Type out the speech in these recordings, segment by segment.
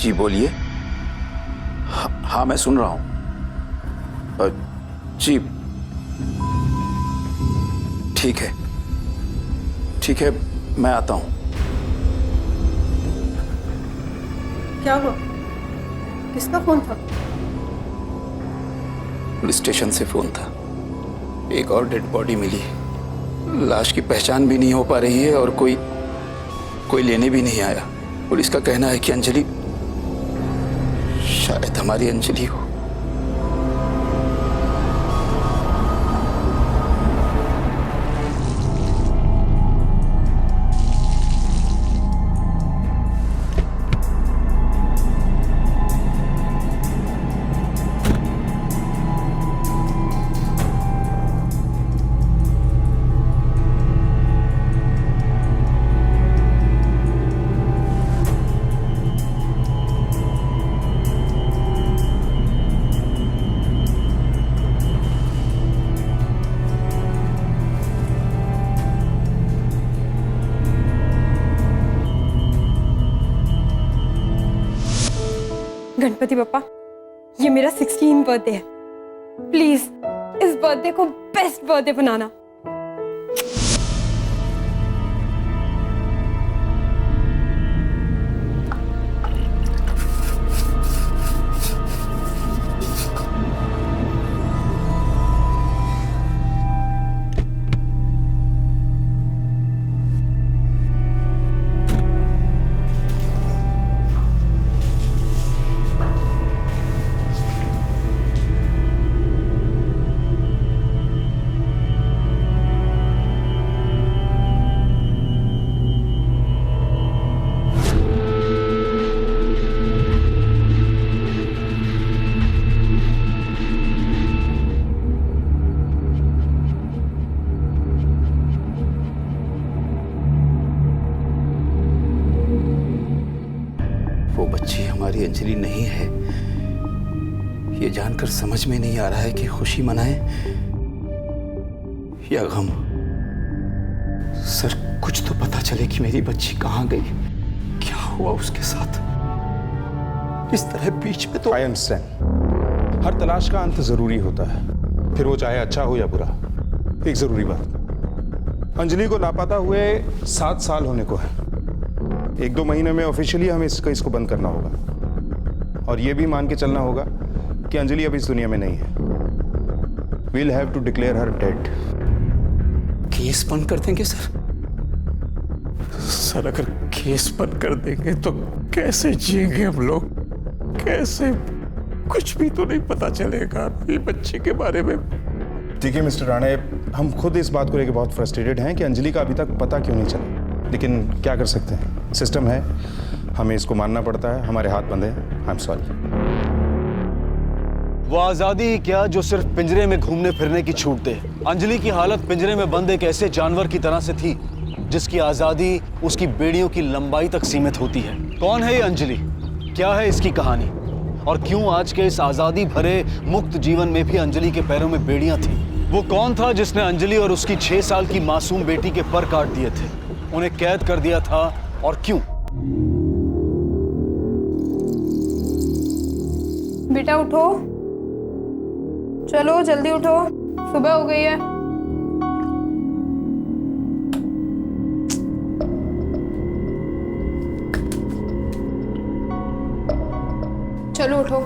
जी बोलिए। हाँ मैं सुन रहा हूँ। जी ठीक है मैं आता हूँ। क्या हुआ? किसका फोन था? पुलिस स्टेशन से फोन था। एक और डेड बॉडी मिली। लाश की पहचान भी नहीं हो पा रही है और कोई लेने भी नहीं आया। पुलिस का कहना है कि अंजलि, शायद हमारी अंजलि हो। गणपति बप्पा, ये मेरा 16 बर्थडे है। प्लीज इस बर्थडे को बेस्ट बर्थडे बनाना। वो बच्ची हमारी अंजलि नहीं है, ये जानकर समझ में नहीं आ रहा है कि खुशी मनाएं या गम। सर कुछ तो पता चले कि मेरी बच्ची कहाँ गई, क्या हुआ उसके साथ। इस तरह बीच में तो। आई अंडरस्टैंड, हर तलाश का अंत जरूरी होता है, फिर वो चाहे अच्छा हो या बुरा। एक जरूरी बात, अंजलि को लापता हुए 7 साल होने को है। 1-2 महीने में ऑफिशियली हमें इस केस को बंद करना होगा और ये भी मान के चलना होगा कि अंजलि अब इस दुनिया में नहीं है। We'll have to declare her dead. Case बंद कर देंगे सर? सर अगर केस बंद कर देंगे तो कैसे जिएंगे हम लोग? कैसे? कुछ भी तो नहीं पता चलेगा ये बच्चे के बारे में। देखिए मिस्टर राणे, हम खुद इस बात को लेकर बहुत फ्रस्ट्रेटेड हैं कि अंजलि का अभी तक पता क्यों नहीं चला, लेकिन क्या कर सकते हैं, सिस्टम है, हमें इसको मानना पड़ता है। हमारे हाथ बंधे हैं। आई एम सॉरी। वो आजादी ही क्या जो सिर्फ पिंजरे में घूमने फिरने की छूट दे। अंजलि की हालत पिंजरे में बंद एक ऐसे जानवर की तरह से थी जिसकी आजादी उसकी बेड़ियों की लंबाई तक सीमित होती है। कौन है ये अंजलि? क्या है इसकी कहानी? और क्यों आज के इस आजादी भरे मुक्त जीवन में भी अंजलि के पैरों में बेड़ियां थी? वो कौन था जिसने अंजलि और उसकी 6 साल की मासूम बेटी के पर काट दिए थे, उन्हें कैद कर दिया था, और क्यों? बेटा उठो, चलो जल्दी उठो, सुबह हो गई है। चलो उठो,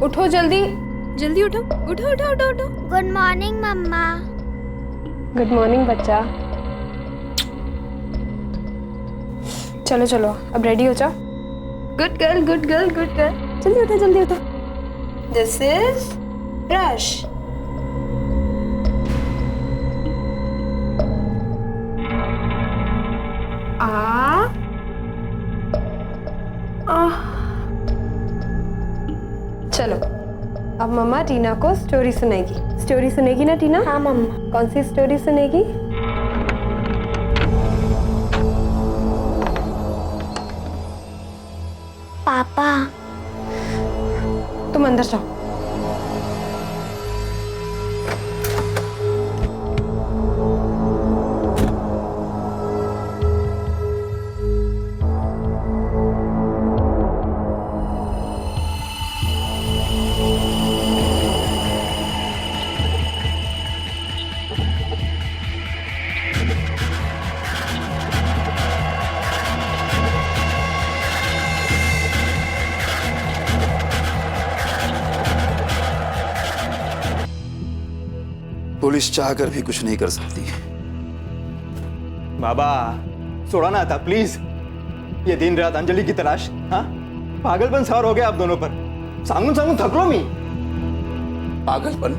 उठो जल्दी जल्दी उठो, उठो उठो उठो उठो। गुड मॉर्निंग मम्मा। गुड मॉर्निंग बच्चा। चलो चलो अब रेडी हो जाओ। Good girl good girl good girl. जल्दी उठो जल्दी उठो। This is brush. चलो अब मम्मा टीना को स्टोरी सुनाएगी। स्टोरी सुनेगी ना टीना? हाँ मम्मा। कौन सी स्टोरी सुनेगी? पापा। तुम अंदर जाओ। पुलिस चाहकर भी कुछ नहीं कर सकती। बाबा सोड़ा ना था प्लीज। ये दिन रात अंजलि की तलाश, हाँ पागलपन सवार हो गया आप दोनों पर। सांगून सांगून थकलो मी। पागलपन?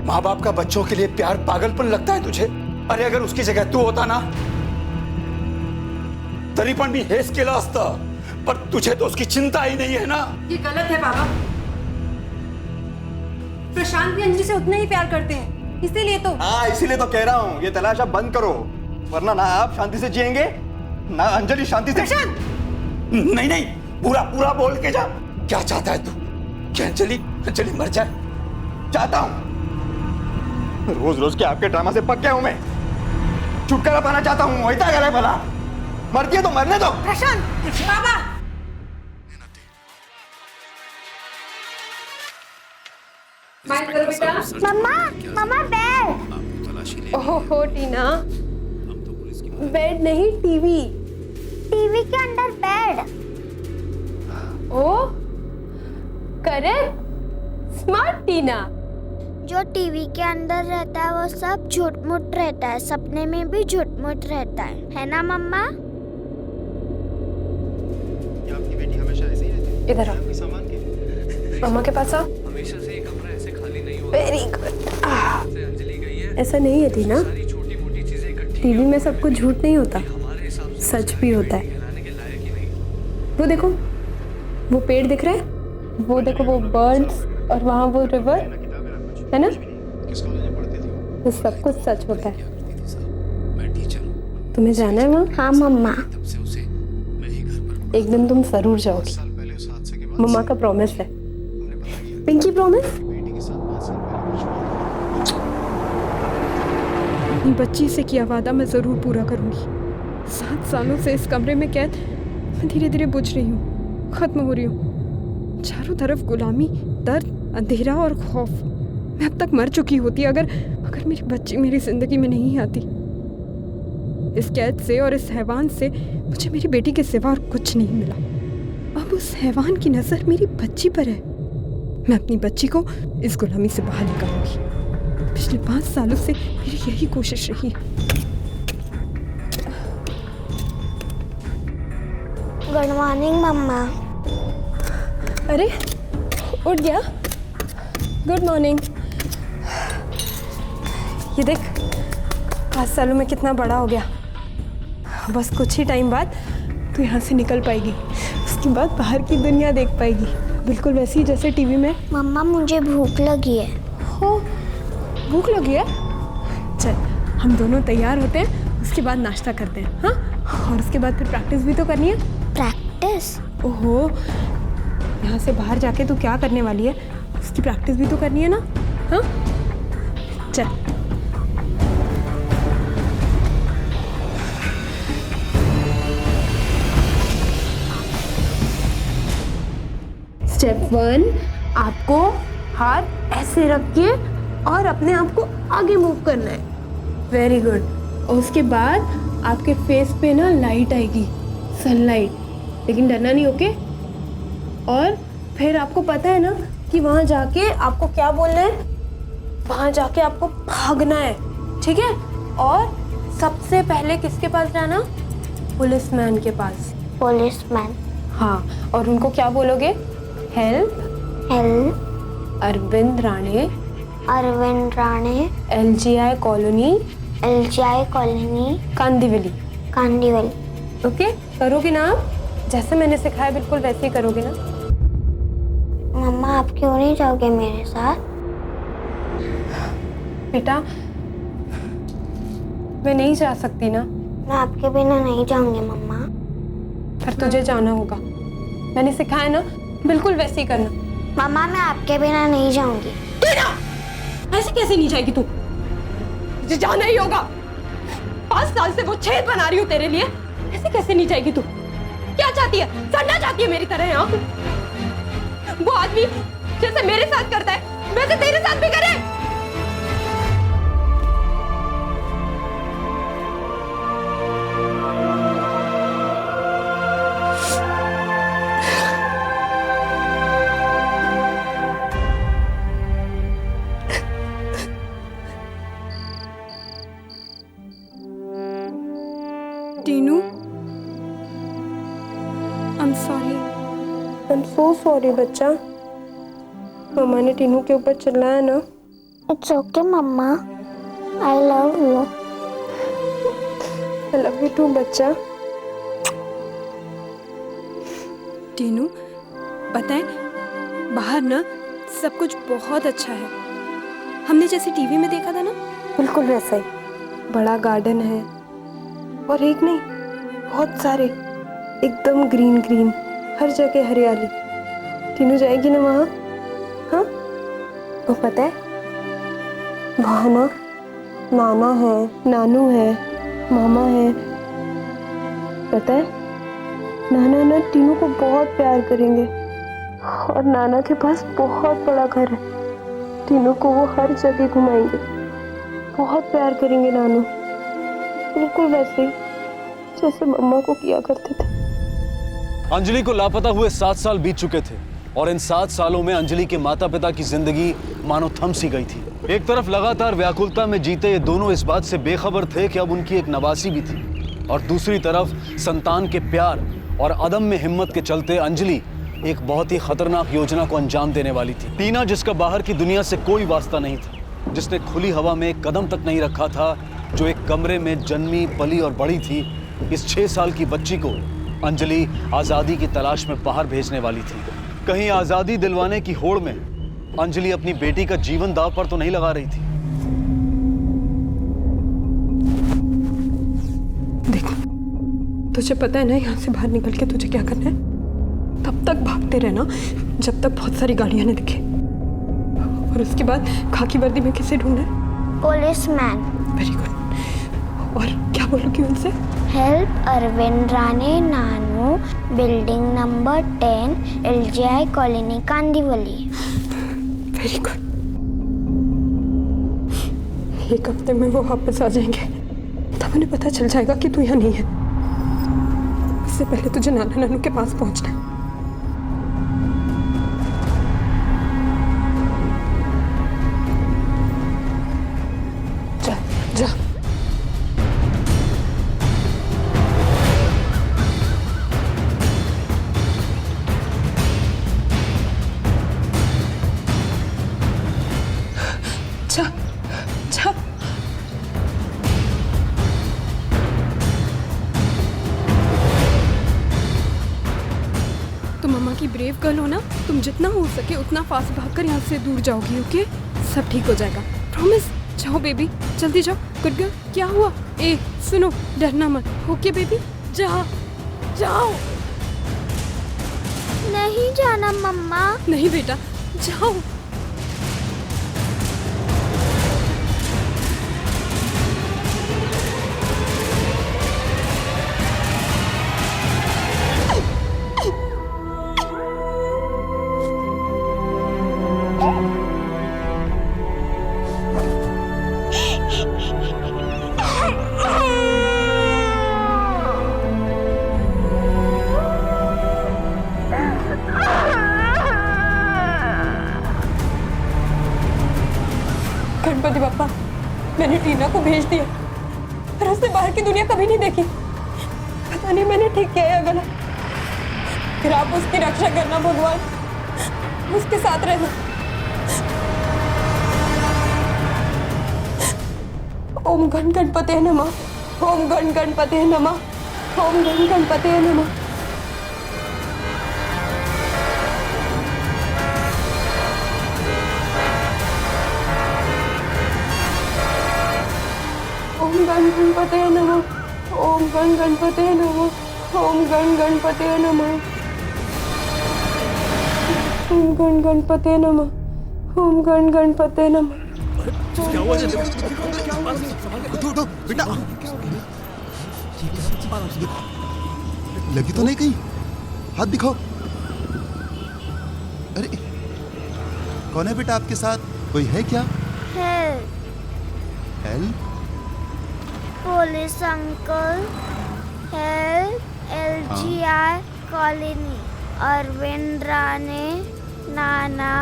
माँ बाप का बच्चों के लिए प्यार पागलपन लगता है तुझे? अरे अगर उसकी जगह तू होता ना तरी पण मी हेच केलं असतं, पर तुझे तो उसकी चिंता ही नहीं है ना। ये गलत है बाबा। प्रशांत भी अंजलि से उतना ही प्यार करते हैं, इसीलिए तो। हाँ इसीलिए तो कह रहा हूँ ये तलाश अब बंद करो, वरना ना आप शांति से जिएंगे ना अंजलि शांति से। प्रशांत! नहीं नहीं, पूरा पूरा बोल के जा। क्या चाहता है तू? कि अंजलि अंजलि मर जाए? चाहता हूँ। रोज रोज के आपके ड्रामा से पक गया हूँ मैं। छुटकारा पाना चाहता हूँ। वही था गला भला, मरती है तो मरने दो। प्रशांत! बाबा! माइंड करो बेटा। मम्मा मम्मा बेड। ओहो टीना, बेड नहीं टीवी। टीवी के अंदर बेड। ओ करेक्ट, स्मार्ट टीना। जो टीवी के अंदर रहता है वो सब झूठ मूठ रहता है, सपने में भी झूठ मूठ रहता है ना मम्मा? आपकी बेटी हमेशा ऐसे ही रहती है? इधर आओ, सामान के मम्मा के पास आओ। हमेशा से ये कमरा ऐसे खाली नहीं होगा। Very good. से अंजलि गई है, ऐसा नहीं है टीना, सारी छोटी मोटी चीजें इकट्ठी टीवी में सब कुछ झूठ नहीं होता, हमारे हिसाब से सच भी होता है। कहलाने के लायक ही नहीं। वो देखो, वो पेड़ दिख रहे हैं, वो देखो वो बर्ड्स, और वहाँ वो रिवर है ना, ये सब कुछ सच होता है। मैं टीचर हूँ, तुम्हें जाना है वहाँ? हाँ मम्मा। तब से उसे मैं ही घर पर एक दिन तुम जरूर जाओगी, मम्मा का प्रॉमिस है। Pinky promise? अपनी बच्ची से किया वादा मैं ज़रूर पूरा करूंगी। 7 सालों से इस कमरे में कैद मैं धीरे धीरे बुझ रही हूँ, ख़त्म हो रही हूँ। चारों तरफ गुलामी, दर्द, अंधेरा और खौफ। मैं अब तक मर चुकी होती अगर मेरी बच्ची मेरी ज़िंदगी में नहीं आती। इस कैद से और इस हैवान से मुझे मेरी बेटी के सिवा और कुछ नहीं मिला। अब उस हैवान की नज़र मेरी बच्ची पर है। मैं अपनी बच्ची को इस गुलामी से बाहर निकालूंगी। पिछले 5 सालों से मेरी यही कोशिश रही है। गुड मॉर्निंग मम्मा। अरे उठ गया? Good morning. ये देख, 5 सालों में कितना बड़ा हो गया। बस कुछ ही टाइम बाद तू यहाँ से निकल पाएगी, उसके बाद बाहर की दुनिया देख पाएगी, बिल्कुल वैसी जैसे टीवी में। मम्मा मुझे भूख लगी है। हो, भूख लगी है? चल हम दोनों तैयार होते हैं, उसके बाद नाश्ता करते हैं, हाँ? और उसके बाद फिर प्रैक्टिस भी तो करनी है। प्रैक्टिस? ओहो, यहाँ से बाहर जाके तू क्या करने वाली है, उसकी प्रैक्टिस भी तो करनी है ना, हाँ? चल। स्टेप 1, आपको हाथ ऐसे रख के और अपने आप को आगे मूव करना है। Very good. और उसके बाद आपके फेस पे ना लाइट आएगी, सनलाइट, लेकिन डरना नहीं, ओके? और फिर आपको पता है ना कि वहाँ जाके आपको क्या बोलना है? वहाँ जाके आपको भागना है, ठीक है? और सबसे पहले किसके पास जाना? पुलिसमैन के पास। पुलिसमैन? हाँ, और उनको क्या बोलोगे? Help help Arvind Rane, Arvind Rane, LGI colony, LGI colony, Kandivali. Kandivali. Okay, करोगे ना आप? जैसे मैंने सिखाया बिल्कुल वैसे ही करोगे ना? मम्मा आप क्यों नहीं जाओगे मेरे साथ? बेटा मैं नहीं जा सकती ना। मैं आपके बिना नहीं जाऊंगी मम्मा। फिर तुझे जाना होगा, मैंने सिखाया ना, बिल्कुल वैसे ही करना। मम्मा मैं आपके बिना नहीं जाऊंगी। ऐसे कैसे नहीं जाएगी तू? तुझे जाना ही होगा। 5 साल से वो छेद बना रही हूँ तेरे लिए, ऐसे कैसे नहीं जाएगी तू? क्या चाहती है? सड़ना चाहती है मेरी तरह यहाँ? वो आदमी जैसे मेरे साथ करता है वैसे तेरे साथ भी करे। Tinu, I am sorry. I am so sorry बच्चा। मम्मा ने टीनू के ऊपर चिल्लाया ना। It's okay mama, I love you. I love you too बच्चा। टीनू, पता है बाहर ना सब कुछ बहुत अच्छा है, हमने जैसे टीवी में देखा था ना। बिल्कुल वैसा ही, बड़ा गार्डन है और एक नहीं बहुत सारे, एकदम ग्रीन ग्रीन, हर जगह हरियाली। टीनू जाएगी ना वहाँ? हाँ, वो पता है वहाँ ना नाना है, नानू है, मामा है। पता है नाना ना टीनू को बहुत प्यार करेंगे और नाना के पास बहुत बड़ा घर है। टीनू को वो हर जगह घुमाएंगे, बहुत प्यार करेंगे नानू, बिल्कुल वैसे ही जैसे मम्मा को किया करते थे। अंजलि को लापता हुए 7 साल बीत चुके थे और इन 7 सालों में अंजलि के माता पिता की जिंदगी मानो थम सी गई थी। एक तरफ लगातार व्याकुलता में जीते ये दोनों इस बात से बेखबर थे कि अब उनकी एक नवासी भी थी, और दूसरी तरफ संतान के प्यार और अदम्य हिम्मत के चलते अंजलि एक बहुत ही खतरनाक योजना को अंजाम देने वाली थी। टीना, जिसका बाहर की दुनिया से कोई वास्ता नहीं था, जिसने खुली हवा में एक कदम तक नहीं रखा था, जो एक कमरे में जन्मी पली और बड़ी थी, इस 6 साल की बच्ची को अंजलि आज़ादी की तलाश में बाहर भेजने वाली थी। कहीं आज़ादी दिलवाने की होड़ में अंजलि अपनी बेटी का जीवन दांव पर तो नहीं लगा रही थी। देख, तुझे पता है ना यहाँ से बाहर निकल के तुझे क्या करना है? तब तक भागते रहना जब तक बहुत सारी गाड़ियां न दिखे, और उसके बाद खाकी वर्दी में किसे ढूंढना है? पुलिसमैन। Very good. और क्या बोलोगी उनसे? Help Arvind Rane Nanu, building number 10, LGI colony Kandivali. Very good. एक हफ्ते में वो वापस आ जाएंगे, तब उन्हें पता चल जाएगा कि तू यहाँ नहीं है। इससे पहले तुझे नाना नानू के पास पहुंचना है। जा जा। जा जा। तुम मम्मा की ब्रेव गर्ल हो ना, तुम जितना हो सके उतना फास्ट भागकर यहाँ से दूर जाओगी। ओके, सब ठीक हो जाएगा, प्रॉमिस। जाओ बेबी, जल्दी जाओ। Good girl. क्या हुआ? ए सुनो, डरना मत। ओके बेबी, जाओ जाओ। नहीं जाना मम्मा। नहीं बेटा, जाओ। गणपति बापा, मैंने टीना को भेज दिया, पर उसने बाहर की दुनिया कभी नहीं देखी। पता नहीं मैंने ठीक किया या गलत। फिर आप उसकी रक्षा करना भगवान, उसके साथ रहना। ओम गण गणपते नमः, ओम गण गणपते नमः, ओम गण गणपते नमः। ओम गण गणपते नमः, ओम गण गणपते नमः, ओम गण गणपते नमः, ओम गण गणपते नमः, ओम गण गणपते नमः। उठो बेटा, लगी तो नहीं कहीं? हाथ दिखाओ। अरे कौन है बेटा आपके साथ? कोई है क्या? Help? Police uncle. Help LGI colony, Arvind Rane नाना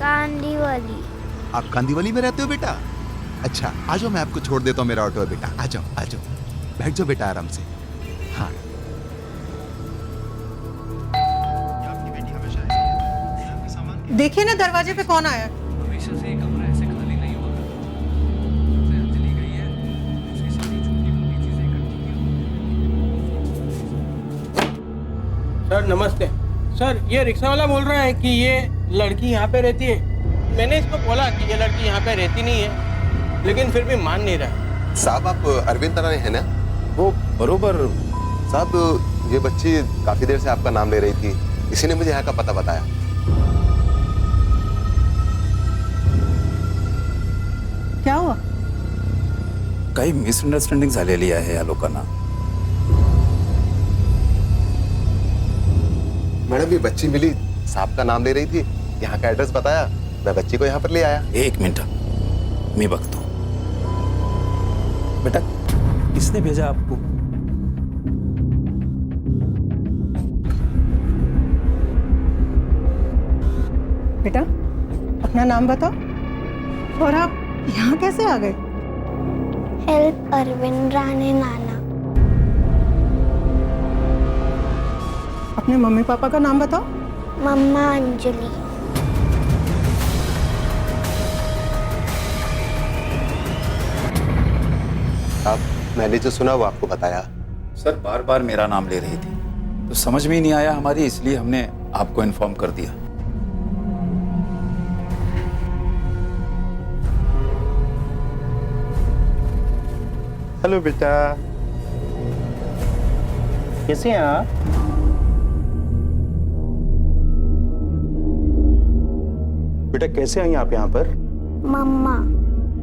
कांदीवली। आप कांदीवली में रहते हो बेटा? अच्छा, आ जाओ, मैं आपको छोड़ देता हूँ, मेरा ऑटो है बेटा। आ जाओ आ जाओ, बैठ जाओ बेटा आराम से। हाँ देखिए ना दरवाजे पे कौन आया। हमेशा से ये कमरा ऐसे खाली नहीं हुआ करता था। जब से अंजलि गई है, उसकी सारी छोटी-मोटी चीजें इकट्ठी की हुई। सर नमस्ते। सर ये रिक्शा वाला बोल रहा है कि ये लड़की यहाँ पे रहती है। मैंने इसको बोला कि ये लड़की यहाँ पे रहती नहीं है, लेकिन फिर भी मान नहीं रहा। साहब आप अरविंद राणे हैं ना? वो बरोबर। साहब ये बच्ची काफी देर से आपका नाम ले रही थी, इसी ने मुझे यहाँ का पता बताया। क्या हुआ? काही मिसअंडरस्टँडिंग झालेली आहे या लोकांना। मैडम ये बच्ची मिली, साहब का नाम ले रही थी, यहाँ का एड्रेस बताया, मैं बच्ची को यहाँ पर ले आया। एक मिनट, मैं बघतो। बेटा किसने भेजा आपको? बेटा अपना नाम बताओ, और आप यहाँ कैसे आ गए? हेल्प अरविंद राणे नाना। अपने मम्मी पापा का नाम बताओ। मम्मा अंजलि। आप मैंने जो सुना वो आपको बताया। सर बार बार मेरा नाम ले रही थी, तो समझ में ही नहीं आया हमारी, इसलिए हमने आपको इन्फॉर्म कर दिया। हेलो बेटा, कैसे हैं आप? बेटा कैसे आई आप यहाँ पर? मम्मा।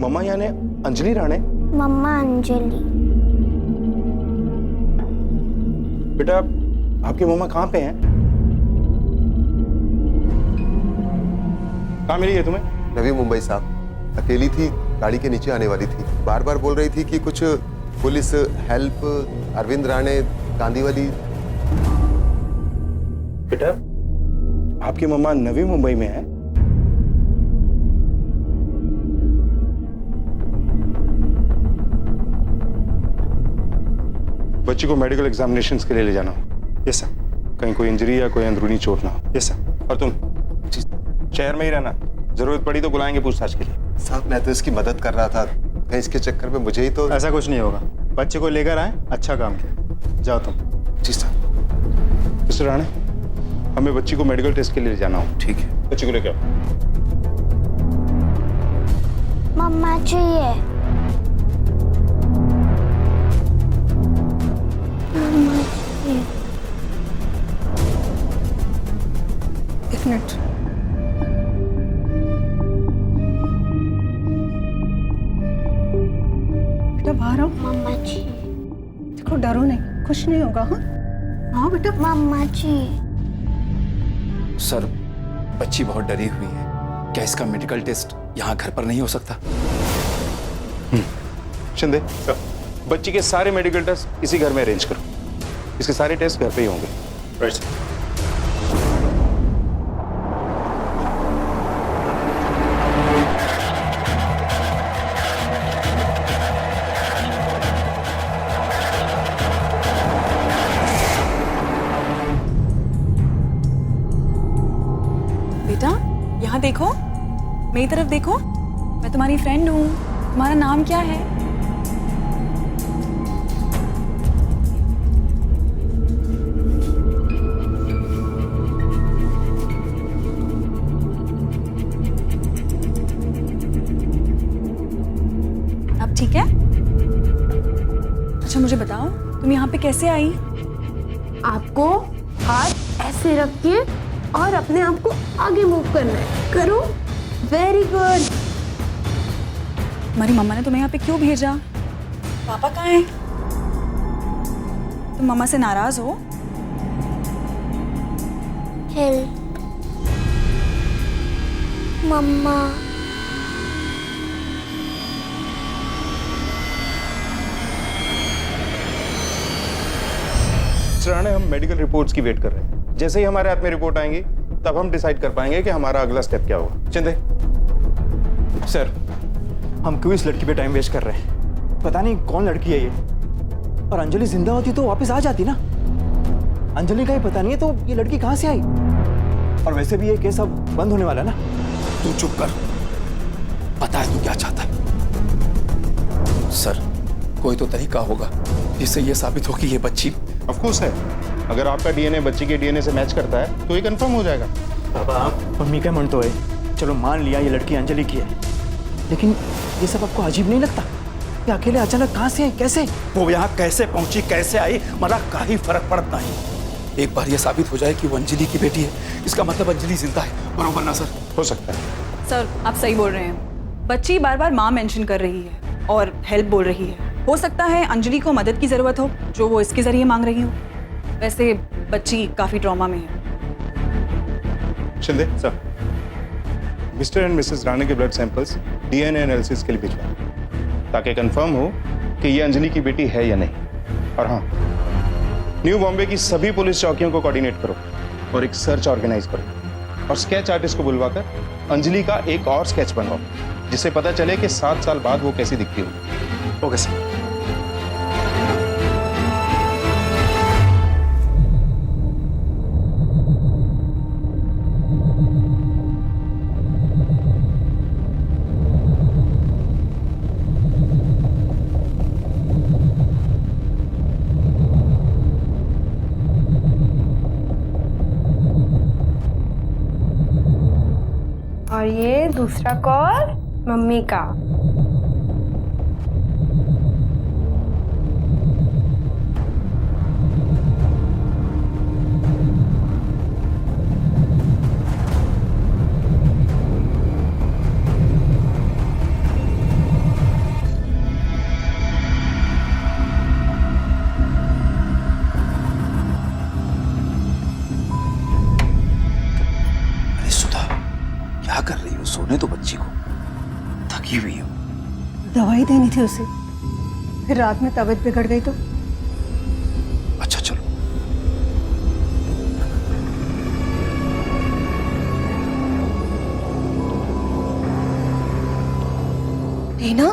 मम्मा यानी अंजलि राणे? मम्मा अंजलि। बेटा आपकी मम्मा कहाँ पे हैं? कहाँ मिली है तुम्हें? नवी मुंबई साहब, अकेली थी, गाड़ी के नीचे आने वाली थी, बार बार बोल रही थी कि कुछ पुलिस हेल्प अरविंद राणे गांधीवाली। बेटा आपकी मम्मा नवी मुंबई में है? बच्ची को मेडिकल एग्जामिनेशंस के लिए ले जाना हो। Yes sir. कहीं कोई इंजरी या कोई अंदरूनी चोट ना हो। Yes sir. और तुम शहर में ही रहना, जरूरत पड़ी तो बुलाएंगे पूछताछ के लिए। साहब मैं तो इसकी मदद कर रहा था, कहीं इसके चक्कर में मुझे ही तो। ऐसा कुछ नहीं होगा, बच्चे को लेकर आए, अच्छा काम किया। जाओ तुम। जी साहब। मिस्टर राणे, हमें बच्ची को मेडिकल टेस्ट के लिए ले जाना हो। ठीक है। बच्ची को लेके आओ। मम्मा चाहिए। मम्मा चाहिए। एक मिनट। बेटा बाहर आओ। मम्मा चाहिए। देखो डरो नहीं, कुछ नहीं होगा। हाँ आओ बेटा। मम्मा चाहिए। सर बच्ची बहुत डरी हुई है, क्या इसका मेडिकल टेस्ट यहाँ घर पर नहीं हो सकता? शिंदे सर, बच्ची के सारे मेडिकल टेस्ट इसी घर में अरेंज करो। इसके सारे टेस्ट घर पे ही होंगे। Right sir. बेटा यहाँ देखो, मेरी तरफ देखो, मैं तुम्हारी फ्रेंड हूँ। तुम्हारा नाम क्या है? अब ठीक है? अच्छा मुझे बताओ, तुम यहाँ पे कैसे आई? आपको हाथ ऐसे रख के और अपने आप को आगे मूव करना है। करो। Very good. तुम्हारी मम्मा ने तुम्हें यहाँ पे क्यों भेजा? पापा कहाँ हैं? तुम मम्मा से नाराज हो? हेल्प मम्मा। राणे हम मेडिकल रिपोर्ट्स की वेट कर रहे हैं। जैसे ही हमारे हाथ में रिपोर्ट आएंगी तब हम डिसाइड कर पाएंगे कि हमारा अगला स्टेप क्या होगा। चिंदे सर हम क्यों इस लड़की पे टाइम वेस्ट कर रहे हैं? पता नहीं कौन लड़की है ये। और अंजलि जिंदा होती तो वापस आ जाती ना। अंजलि का ही पता नहीं है तो ये लड़की कहाँ से आई? और वैसे भी ये केस अब बंद होने वाला है ना। तू चुप कर, पता है तू क्या चाहता है? सर, कोई तो तरीका होगा जिससे ये साबित हो कि ये बच्ची। ऑफ कोर्स है, अगर आपका डीएनए बच्ची के डीएनए से मैच करता है तो ये कंफर्म हो जाएगा। बाबा मम्मी का मन तो है, चलो मान लिया ये लड़की अंजलि की है, लेकिन ये सब आपको अजीब नहीं लगता? ये अकेले अचानक कहाँ से आई, कैसे? वो यहाँ कैसे पहुंची, कैसे आई, मला काही फर्क पड़ता नहीं। एक बार ये साबित हो जाए कि वो अंजलि की बेटी है, इसका मतलब अंजलि जिंदा है, बरोबर ना सर? हो सकता है। सर आप सही बोल रहे हैं, बच्ची बार बार माँ मेंशन कर रही है और हेल्प बोल रही है। हो सकता है अंजलि को मदद की जरूरत हो जो वो इसके जरिए मांग रही हो। वैसे बच्ची काफी ट्रॉमा में है। Shinde sir, mister and Mrs Rane के ब्लड सैंपल्स डीएनए एनालिसिस के लिए भिजवाएं ताकि कंफर्म हो कि ये अंजलि की बेटी है या नहीं। और हाँ, न्यू बॉम्बे की सभी पुलिस चौकियों को कोऑर्डिनेट करो और एक सर्च ऑर्गेनाइज करो और स्केच आर्टिस्ट को बुलवाकर अंजलि का एक और स्केच बनवाओ जिससे पता चले कि 7 साल बाद वो कैसी दिखती होगी। Okay sir. और ये दूसरा कॉल मम्मी का। कर रही हो? सोने तो बच्ची को, थकी हुई हो। दवाई देनी थी उसे, फिर रात में तबीयत बिगड़ गई तो। अच्छा चलो। टीना,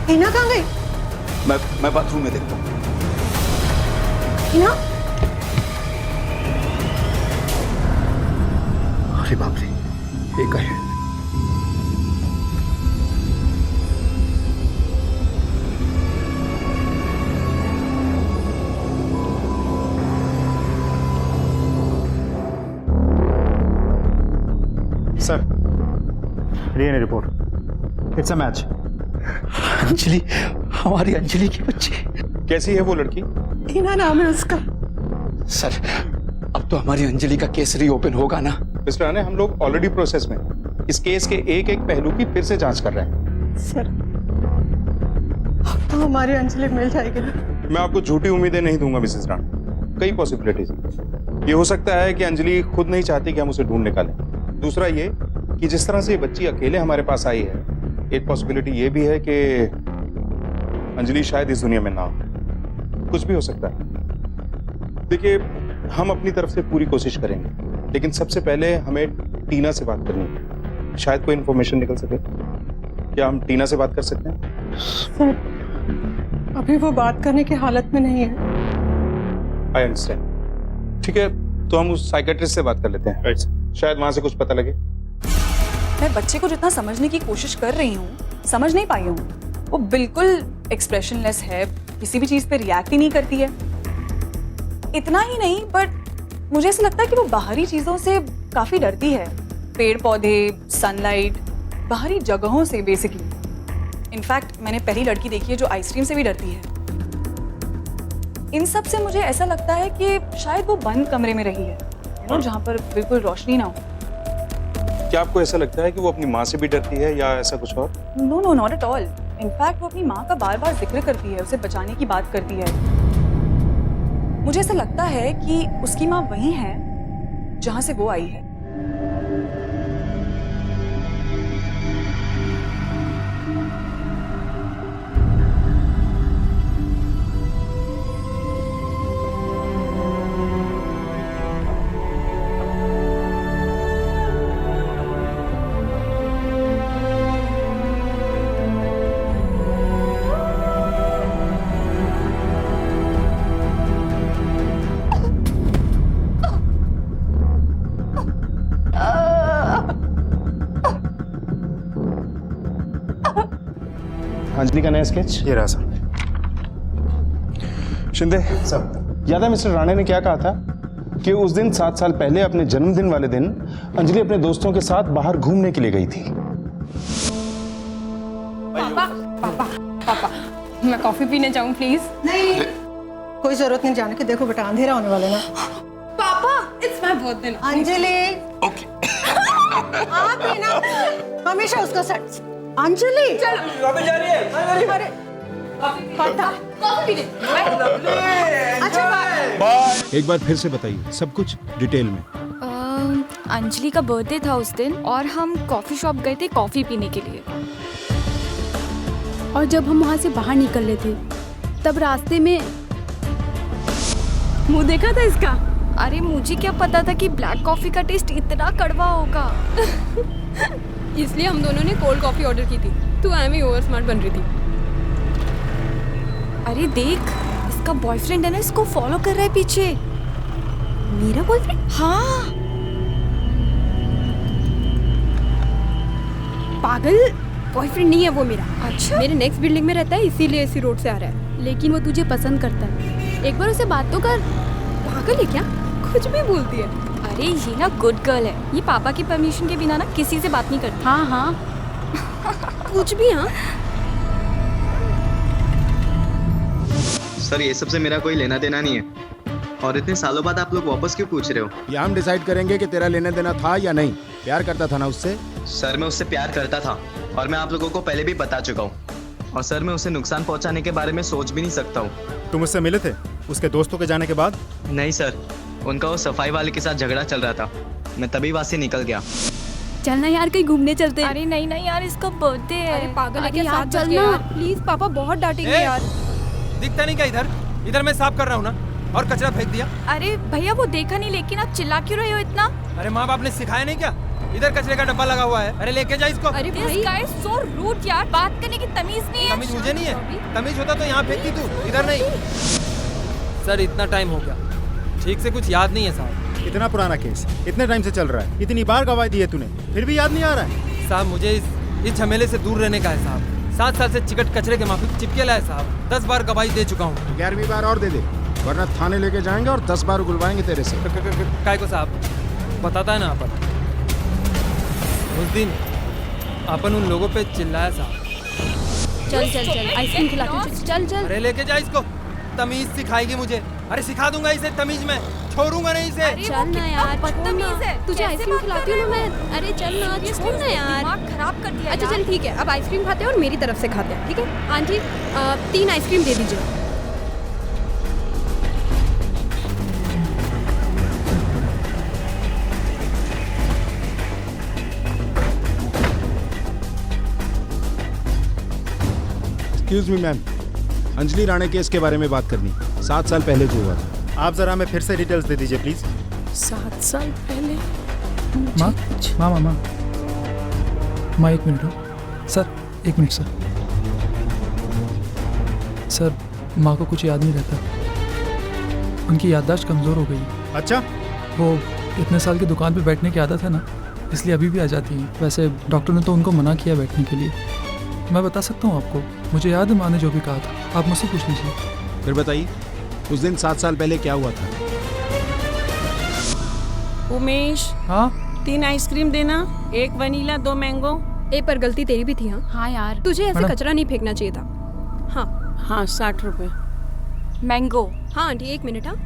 टीना कहाँ गई? मैं बाथरूम में देखता हूँ। टीना? अरे बाप रे, एक है। Sir, DNA report, it's a match. Anjali, हमारी अंजलि की बच्ची। कैसी है वो लड़की? टीना नाम है उसका। सर, अब तो हमारी अंजलि का केस रीओपन होगा ना? मिस्टर राणे, हम लोग ऑलरेडी प्रोसेस में इस केस के एक एक पहलू की फिर से जांच कर रहे हैं। सर, अब तो हमारी अंजलि मिल जाएगी ना? मैं आपको झूठी उम्मीदें नहीं दूंगा मिसेस राणे। कई पॉसिबिलिटीज। ये हो सकता है कि अंजलि खुद नहीं चाहती कि हम उसे ढूंढ निकालें। दूसरा ये कि जिस तरह से ये बच्ची अकेले हमारे पास आई है, एक पॉसिबिलिटी ये भी है कि अंजलि शायद इस दुनिया में ना हो। कुछ भी हो सकता है। देखिए, हम अपनी तरफ से पूरी कोशिश करेंगे, लेकिन सबसे पहले हमें टीना से बात करनी है। शायद कोई इंफॉर्मेशन निकल सके। क्या हम टीना से बात कर सकते हैं? सर, अभी वो बात करने की हालत में नहीं है। I understand. ठीक है, तो हम उस साइकेट्रिस्ट से बात कर लेते हैं। शायद वहां से कुछ पता लगे। मैं बच्चे को जितना समझने की कोशिश कर रही हूँ, समझ नहीं पाई हूँ। वो बिल्कुल एक्सप्रेशनलेस है, किसी भी चीज पे रिएक्ट ही नहीं करती है। इतना ही नहीं, बट मुझे ऐसा लगता है कि वो बाहरी चीजों से काफी डरती है। पेड़ पौधे, सनलाइट, बाहरी जगहों से बेसिकली। इनफैक्ट मैंने पहली लड़की देखी है जो आइसक्रीम से भी डरती है। इन सब से मुझे ऐसा लगता है कि शायद वो बंद कमरे में रही है, जहाँ पर बिल्कुल रोशनी ना हो। क्या आपको ऐसा लगता है कि वो अपनी माँ से भी डरती है या ऐसा कुछ और? No no, not at all. In fact वो अपनी माँ का बार बार जिक्र करती है, उसे बचाने की बात करती है। मुझे ऐसा लगता है कि उसकी माँ वही है जहाँ से वो आई है। अंजलि का नया स्केच ये रहा सर। शिंदे सर याद है मिस्टर राणे ने क्या कहा था कि उस दिन 7 साल पहले अपने जन्मदिन वाले दिन अंजलि अपने दोस्तों के साथ बाहर घूमने के लिए गई थी। पापा मैं कॉफी पीने जाऊं प्लीज? नहीं कोई जरूरत नहीं जाने की। देखो बेटा अंधेरा होने वाला ना। पापा it's my birthday. Anjali okay आप ही ना हमेशा उसका साथ। अंजलि कॉफी जा रही है। अरे पता कॉफी पीने अच्छा एक बार फिर से बताइए सब कुछ डिटेल में। अंजलि का बर्थडे था उस दिन और हम कॉफी शॉप गए थे कॉफी पीने के लिए। और जब हम वहाँ से बाहर निकल रहे थे तब रास्ते में मुंह देखा था इसका। अरे मुझे क्या पता था कि ब्लैक कॉफी का टेस्ट इतना कड़वा होगा। इसलिए हम दोनों ने कोल्ड कॉफी ऑर्डर की थी। तू एम ही ओवर स्मार्ट बन रही थी। अरे देख इसका बॉयफ्रेंड है ना, इसको फॉलो कर रहा है पीछे। मेरा बॉयफ्रेंड? हाँ पागल, बॉयफ्रेंड नहीं है वो मेरा। अच्छा मेरे नेक्स्ट बिल्डिंग में रहता है इसीलिए इसी रोड से आ रहा है। लेकिन वो तुझे पसंद करता है, एक बार उसे बात तो कर। पागल है क्या, कुछ भी बोलती है। अरे ये ना गुड गर्ल है, ये पापा की परमिशन के बिना ना किसी से बात नहीं करती। हाँ हाँ कुछ भी। हाँ सर ये सबसे मेरा कोई लेना देना नहीं है, और इतने सालों बाद आप लोग वापस क्यों पूछ रहे हो? ये हम डिसाइड करेंगे कि तेरा लेना देना था या नहीं। प्यार करता था ना उससे? सर मैं उससे प्यार करता था और मैं आप लोगों को पहले भी बता चुका हूँ, और सर मैं उसे नुकसान पहुँचाने के बारे में सोच भी नहीं सकता हूँ। तुम उससे मिले थे उसके दोस्तों के जाने के बाद? नहीं सर, उनका वो सफाई वाले के साथ झगड़ा चल रहा था, मैं तभी वहाँ से निकल गया। चलना यार कहीं घूमने चलते हैं। अरे नहीं नहीं यार इसका बर्थडे है। अरे पागल है क्या, यार, साथ चलना प्लीज। पापा बहुत डांटेंगे यार। दिखता नहीं क्या इधर? इधर मैं साफ कर रहा हूँ ना, और कचरा फेंक दिया। अरे भैया वो देखा नहीं, लेकिन आप चिल्ला क्यों रहे हो इतना? अरे माँ बाप ने सिखाया नहीं क्या? इधर कचरे का डब्बा लगा हुआ है, अरे लेके जा इसको। अरे This भाई guy is so rude यार, बात करने की तमीज नहीं है। तमीज मुझे नहीं है, तमीज होता तो यहाँ फेंकती तू, इधर नहीं। सर इतना टाइम हो गया, ठीक से कुछ याद नहीं है साहब। इतना पुराना केस इतने टाइम से चल रहा है, इतनी बार गवाही दी है तूने, फिर भी याद नहीं आ रहा है? साहब मुझे इस झमेले से दूर रहने का है साहब। 7 साल से चिकट कचरे के माफिक चिपकेला है साहब। 10 बार गवाही दे चुका हूँ। 11वीं बार और दे दे, वरना थाने लेके जाएंगे और 10 बार उगलवाएंगे तेरे से। काय को साहब बताता है ना अपन, उस दिन अपन उन लोगों पे चिल्लाया साहब। चल चल चल आइसक्रीम खिलाती हूँ, चल चल। अरे लेके जा इसको, तमीज सिखाएगी मुझे। अरे सिखा दूंगा इसे तमीज में, छोड़ूंगा नहीं इसे। चल ना यार, बदतमीज है। तुझे आइसक्रीम खिलाती हूँ ना मैं। अरे चल ना, छोड़ ना यार। दिमाग खराब कर दिया। अच्छा चल ठीक है, अब आइसक्रीम खाते हैं और मेरी तरफ से खाते हैं, ठीक है? आंटी 3 आइसक्रीम दे दीजिए। Excuse me ma'am, Anjali Rane case के बारे में बात करनी, 7 साल पहले जो हुआ था। आप जरा हमें फिर से डिटेल्स दे दीजिए प्लीज। 7 साल पहले? माँ माँ माँ माँ माँ 1 मिनट हो सर, 1 मिनट सर, माँ को कुछ याद नहीं रहता, उनकी याददाश्त कमज़ोर हो गई। अच्छा, वो इतने साल की दुकान पे बैठने की आदत है ना, इसलिए अभी भी आ जाती हैं। वैसे डॉक्टर ने तो उनको मना किया बैठने के लिए। मैं बता सकता हूँ आपको, मुझे याद है माँ ने जो भी कहा था, आप मुझसे पूछ लीजिए। फिर बताइए उस दिन 7 साल पहले क्या हुआ था? उमेश, हाँ 3 आइसक्रीम देना, 1 वनीला 2 मैंगो। ए पर गलती तेरी भी थी। हाँ हाँ यार, तुझे ऐसे मैडम। कचरा नहीं फेंकना चाहिए था। हाँ हाँ 60 रुपए। मैंगो। हाँ आंटी 1 मिनट। हाँ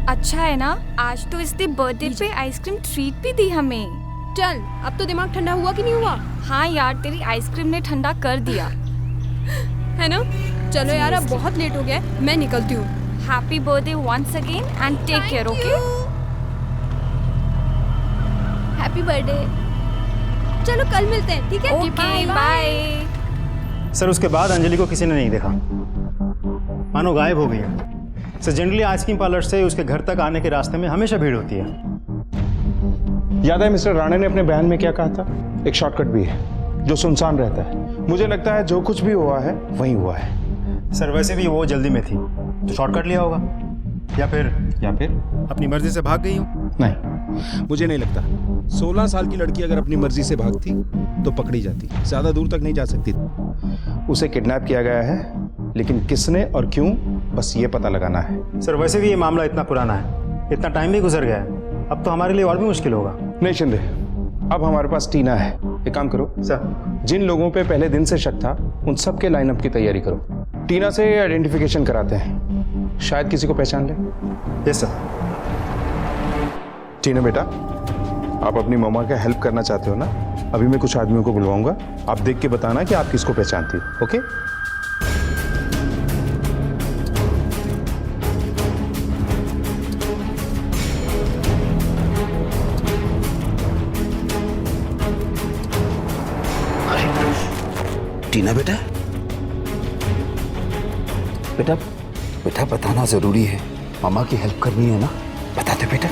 अच्छा है ना, आज तो इसने बर्थडे पे आइसक्रीम ट्रीट भी दी हमें। चल अब तो दिमाग ठंडा हुआ कि नहीं हुआ? हाँ यार, तेरी आइसक्रीम ने ठंडा कर दिया है ना? चलो यार अब बहुत लेट हो गया है, मैं निकलती हूँ। Happy birthday once again and take care, okay? Happy birthday. चलो कल मिलते हैं, ठीक है? Okay bye. सर उसके बाद अंजलि को किसी ने नहीं देखा, मानो गायब हो गई है। सर जनरली आइसक्रीम पार्लर से उसके घर तक आने के रास्ते में हमेशा भीड़ होती है। याद है मिस्टर राणे ने अपने बयान में क्या कहा था? एक शॉर्टकट भी है जो सुनसान रहता है। मुझे लगता है जो कुछ भी हुआ है वही हुआ है। सर वैसे भी वो जल्दी में थी तो शॉर्टकट लिया होगा, या फिर या फिर अपनी मर्जी से भाग गई हूँ। नहीं, मुझे नहीं लगता। 16 साल की लड़की अगर अपनी मर्जी से भागती तो पकड़ी जाती, ज्यादा दूर तक नहीं जा सकती। उसे किडनैप किया गया है, लेकिन किसने और क्यों, बस ये पता लगाना है। सर वैसे भी ये मामला इतना पुराना है, इतना टाइम भी गुजर गया है, अब तो हमारे लिए और भी मुश्किल होगा। नहीं शिंदे, अब हमारे पास टीना है। एक काम करो सर, जिन लोगों पे पहले दिन से शक था उन सब के लाइनअप की तैयारी करो। टीना से आइडेंटिफिकेशन कराते हैं, शायद किसी को पहचान ले। Yes sir. टीना बेटा, आप अपनी मम्मा का हेल्प करना चाहते हो ना? अभी मैं कुछ आदमियों को बुलवाऊंगा, आप देख के बताना कि आप किसको पहचानती हो। ओके? टीना बेटा, बेटा बेटा बताना जरूरी है, मम्मा की हेल्प करनी है ना, बता दे बेटा।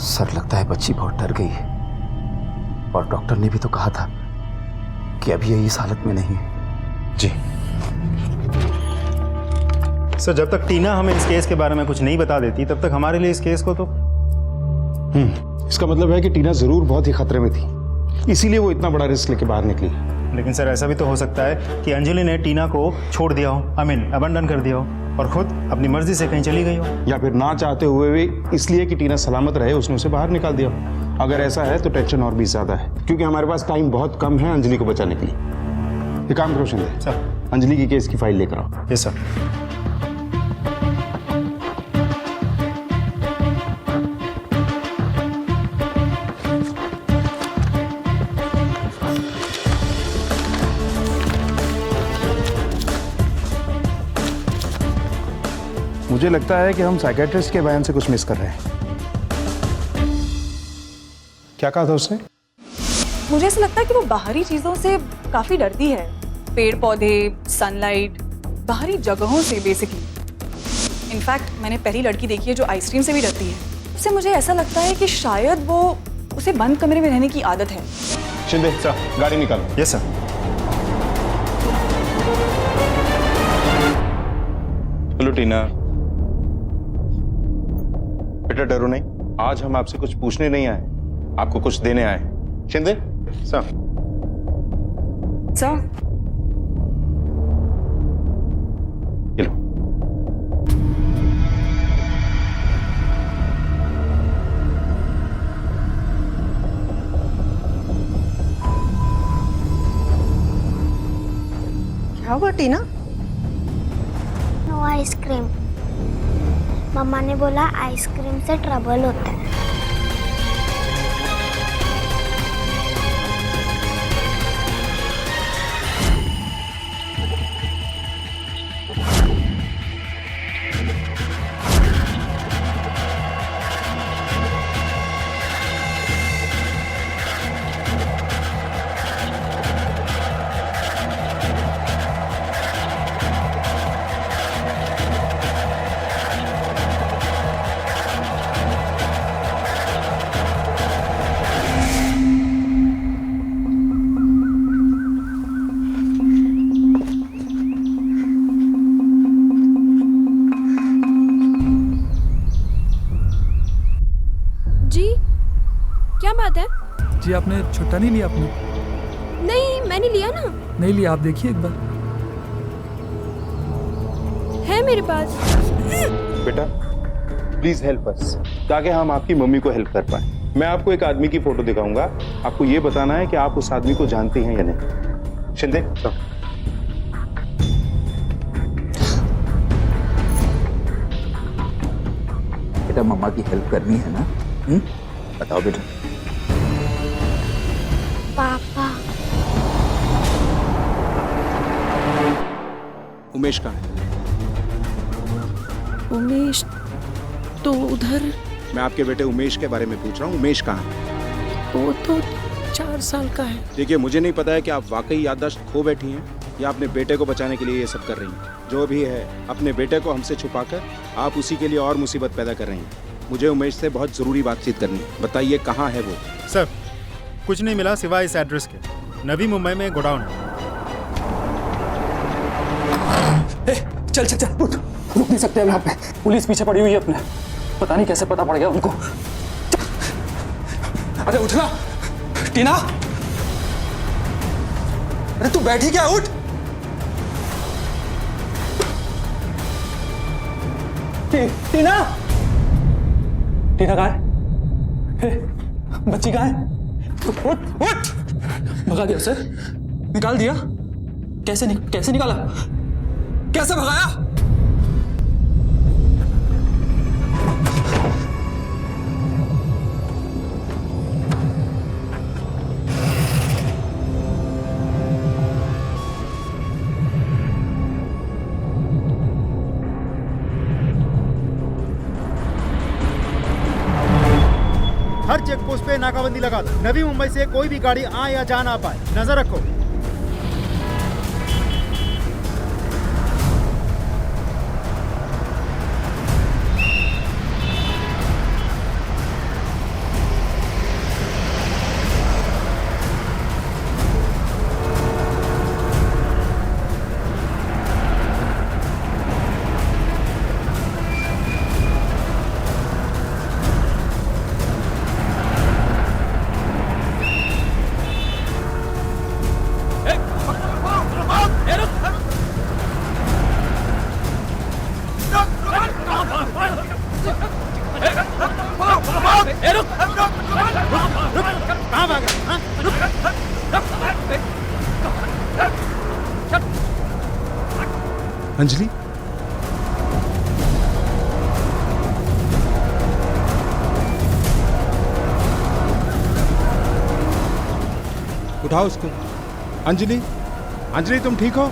सर लगता है बच्ची बहुत डर गई है, और डॉक्टर ने भी तो कहा था कि अभी ये इस हालत में नहीं है। जी सर, जब तक टीना हमें इस केस के बारे में कुछ नहीं बता देती तब तक हमारे लिए इस केस को तो इसका मतलब है कि टीना जरूर बहुत ही खतरे में थी, इसीलिए वो इतना बड़ा रिस्क लेके बाहर निकली। लेकिन सर ऐसा भी तो हो सकता है कि अंजलि ने टीना को छोड़ दिया हो, अबंडन कर दिया हो और खुद अपनी मर्जी से कहीं चली गई हो, या फिर ना चाहते हुए भी इसलिए कि टीना सलामत रहे उसने उसे बाहर निकाल दिया हो। अगर ऐसा है तो टेंशन और भी ज्यादा है, क्योंकि हमारे पास टाइम बहुत कम है अंजलि को बचाने के लिए। ये काम करो शिंदे, सर अंजलि की केस की फाइल लेकर आओ। Yes sir. मुझे लगता है कि हम साइकेट्रिस्ट के बयान से कुछ मिस कर रहे हैं। क्या कहा था उसने? मुझे ऐसा लगता है कि वो बाहरी चीजों से काफी डरती है, पेड़ पौधे, सनलाइट, बाहरी जगहों से बेसिकली। इनफैक्ट मैंने पहली लड़की देखी है जो आइसक्रीम से भी डरती है। उससे मुझे ऐसा लगता है कि शायद वो उसे बंद कमरे में रहने की आदत है। शिंदे सर, गाड़ी निकालो। Yes sir. हेलो टीना बेटा, डरो नहीं, आज हम आपसे कुछ पूछने नहीं आए, आपको कुछ देने आए। शिंदे सर। सर ये लो। क्या हुआ टीना? No ice cream. मम्मा ने बोला आइसक्रीम से ट्रबल होता है। जी आपने छुट्टा नहीं लिया आपने? नहीं, मैंने लिया ना। नहीं लिया, आप देखिए एक बार। है मेरे पास। बेटा प्लीज हेल्प अस, ताकि हम आपकी मम्मी को हेल्प कर पाए। मैं आपको एक आदमी की फोटो दिखाऊंगा, आपको ये बताना है कि आप उस आदमी को जानते हैं या नहीं। शिंदे बेटा, मम्मा की हेल्प करनी है ना? बताओ बेटा। पापा। उमेश कहाँ है? उमेश तो उधर। मैं आपके बेटे उमेश के बारे में पूछ रहा हूँ, उमेश कहाँ है? वो तो 4 साल का है। देखिए, मुझे नहीं पता है कि आप वाकई याददाश्त खो बैठी हैं या अपने बेटे को बचाने के लिए ये सब कर रही हैं। जो भी है, अपने बेटे को हमसे छुपाकर आप उसी के लिए और मुसीबत पैदा कर रही हैं। मुझे उमेश से बहुत ज़रूरी बातचीत करनी है, बताइए कहाँ है वो? सर कुछ नहीं मिला सिवाय इस एड्रेस के, नवी मुंबई में गोडाउन है। चल चल चल, रुक नहीं सकते हम यहाँ पे, पुलिस पीछे पड़ी हुई है अपने। पता नहीं कैसे पता पड़ गया उनको। अरे उठना टीना, अरे तू बैठी क्या, उठ। टीना, टीना कहाँ है? बच्ची कहाँ है? उठ उठ। भगा दिया उसे, निकाल दिया? कैसे निकाला? कैसे भगाया? हर चेक पोस्ट पे नाकाबंदी लगा दो। नवी मुंबई से कोई भी गाड़ी आ या जा ना पाए, नजर रखो। अंजलि, उठाओ उसको। अंजलि, अंजलि तुम ठीक हो?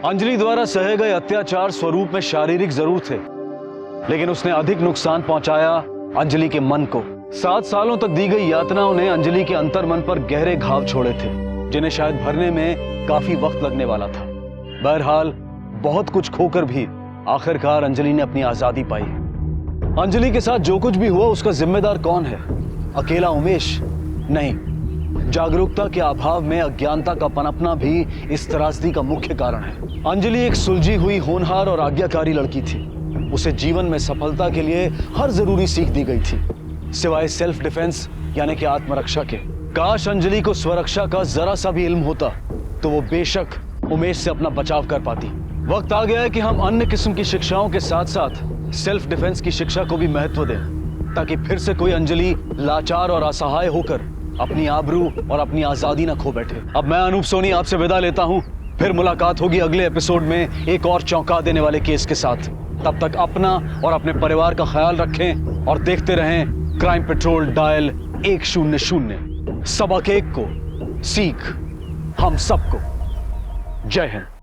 अंजलि द्वारा सहे गए अत्याचार स्वरूप में शारीरिक जरूर थे, लेकिन उसने अधिक नुकसान पहुंचाया अंजलि के मन को। 7 सालों तक दी गई यातनाओं ने अंजलि के अंतर्मन पर गहरे घाव छोड़े थे, जिन्हें शायद भरने में काफी वक्त लगने वाला था। बहरहाल बहुत कुछ खोकर भी आखिरकार अंजलि ने अपनी आजादी पाई। अंजलि के साथ जो कुछ भी हुआ उसका जिम्मेदार कौन है? अकेला उमेश नहीं, जागरूकता के अभाव में अज्ञानता का पनपना भी इस त्रासदी का मुख्य कारण है। अंजलि एक सुलझी हुई, होनहार और आज्ञाकारी लड़की थी। उसे जीवन में सफलता के लिए हर जरूरी सीख दी गई थी, सिवाय सेल्फ डिफेंस यानी कि आत्मरक्षा के। काश अंजलि को स्वरक्षा का जरा सा भी इल्म होता तो वो बेशक उमेश से अपना बचाव कर पाती। वक्त आ गया है कि हम अन्य किस्म की शिक्षाओं के साथ साथ सेल्फ डिफेंस की शिक्षा को भी महत्व दें, ताकि फिर से कोई अंजलि लाचार और असहाय होकर अपनी आबरू और अपनी आजादी न खो बैठे। अब मैं अनूप सोनी आपसे विदा लेता हूं। फिर मुलाकात होगी अगले एपिसोड में एक और चौंका देने वाले केस के साथ। तब तक अपना और अपने परिवार का ख्याल रखें और देखते रहें क्राइम पेट्रोल डायल 100। सबक एक को सीख हम सबको। जय हिंद।